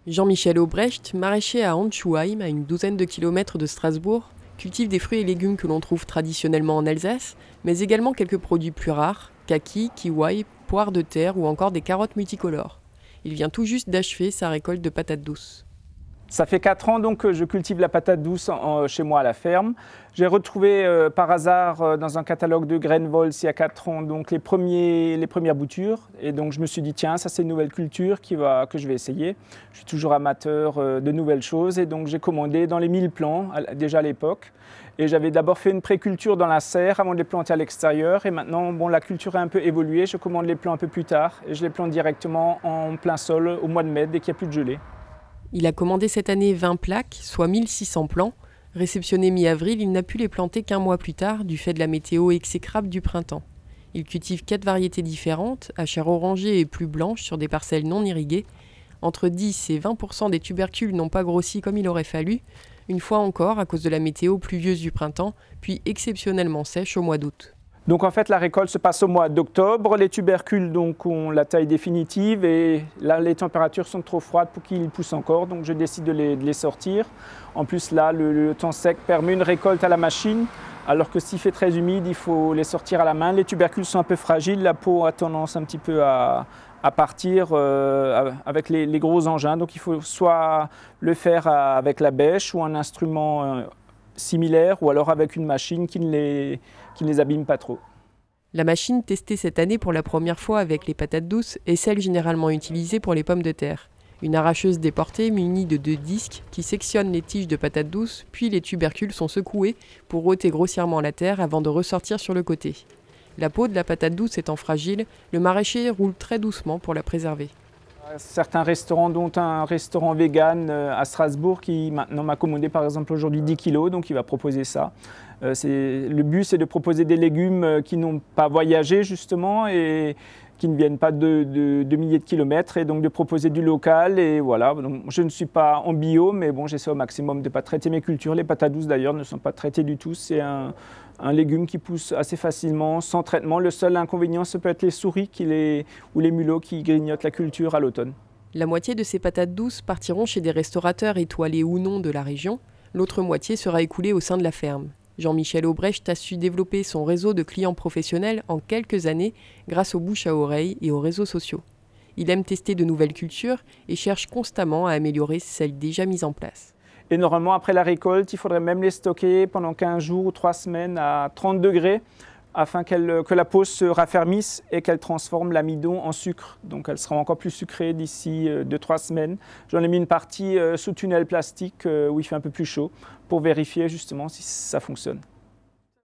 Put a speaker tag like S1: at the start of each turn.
S1: Jean-Michel Aubrecht, maraîcher à Anschuheim, à une douzaine de kilomètres de Strasbourg, cultive des fruits et légumes que l'on trouve traditionnellement en Alsace, mais également quelques produits plus rares, kaki, kiwi, poires de terre ou encore des carottes multicolores. Il vient tout juste d'achever sa récolte de patates douces.
S2: Ça fait 4 ans donc, que je cultive la patate douce chez moi à la ferme. J'ai retrouvé par hasard dans un catalogue de Grainvolz il y a 4 ans donc, les premières boutures. Et donc je me suis dit tiens, ça c'est une nouvelle culture que je vais essayer. Je suis toujours amateur de nouvelles choses et donc j'ai commandé dans les 1000 plants déjà à l'époque. Et j'avais d'abord fait une préculture dans la serre avant de les planter à l'extérieur. Et maintenant, bon, la culture a un peu évolué. Je commande les plants un peu plus tard et je les plante directement en plein sol au mois de mai dès qu'il n'y a plus de gelée.
S1: Il a commandé cette année 20 plaques, soit 1600 plants. Réceptionnés mi-avril, il n'a pu les planter qu'un mois plus tard du fait de la météo exécrable du printemps. Il cultive 4 variétés différentes, à chair orangée et plus blanche sur des parcelles non irriguées. Entre 10 et 20% des tubercules n'ont pas grossi comme il aurait fallu, une fois encore à cause de la météo pluvieuse du printemps, puis exceptionnellement sèche au mois d'août.
S2: Donc en fait la récolte se passe au mois d'octobre, les tubercules donc, ont la taille définitive et là les températures sont trop froides pour qu'ils poussent encore, donc je décide de les sortir. En plus là le temps sec permet une récolte à la machine, alors que s'il fait très humide il faut les sortir à la main. Les tubercules sont un peu fragiles, la peau a tendance un petit peu à partir avec les gros engins, donc il faut soit le faire avec la bêche ou un instrument similaire ou alors avec une machine qui ne les abîme pas trop.
S1: La machine testée cette année pour la première fois avec les patates douces est celle généralement utilisée pour les pommes de terre. Une arracheuse déportée munie de 2 disques qui sectionnent les tiges de patates douces, puis les tubercules sont secoués pour ôter grossièrement la terre avant de ressortir sur le côté. La peau de la patate douce étant fragile, le maraîcher roule très doucement pour la préserver.
S2: Certains restaurants, dont un restaurant vegan à Strasbourg qui maintenant m'a commandé par exemple aujourd'hui 10 kilos, donc il va proposer ça. Le but c'est de proposer des légumes qui n'ont pas voyagé justement et qui ne viennent pas de milliers de kilomètres et donc de proposer du local et voilà. Donc, je ne suis pas en bio mais bon, j'essaie au maximum de ne pas traiter mes cultures. Les patates douces d'ailleurs ne sont pas traitées du tout, c'est un légume qui pousse assez facilement, sans traitement. Le seul inconvénient, ça peut être les souris ou les mulots qui grignotent la culture à l'automne.
S1: La moitié de ces patates douces partiront chez des restaurateurs étoilés ou non de la région. L'autre moitié sera écoulée au sein de la ferme. Jean-Michel Aubrecht a su développer son réseau de clients professionnels en quelques années grâce aux bouche à oreille et aux réseaux sociaux. Il aime tester de nouvelles cultures et cherche constamment à améliorer celles déjà mises en place.
S2: Et normalement, après la récolte, il faudrait même les stocker pendant 15 jours ou 3 semaines à 30 degrés afin que la peau se raffermisse et qu'elle transforme l'amidon en sucre. Donc elle sera encore plus sucrée d'ici 2-3 semaines. J'en ai mis une partie sous tunnel plastique où il fait un peu plus chaud pour vérifier justement si ça fonctionne.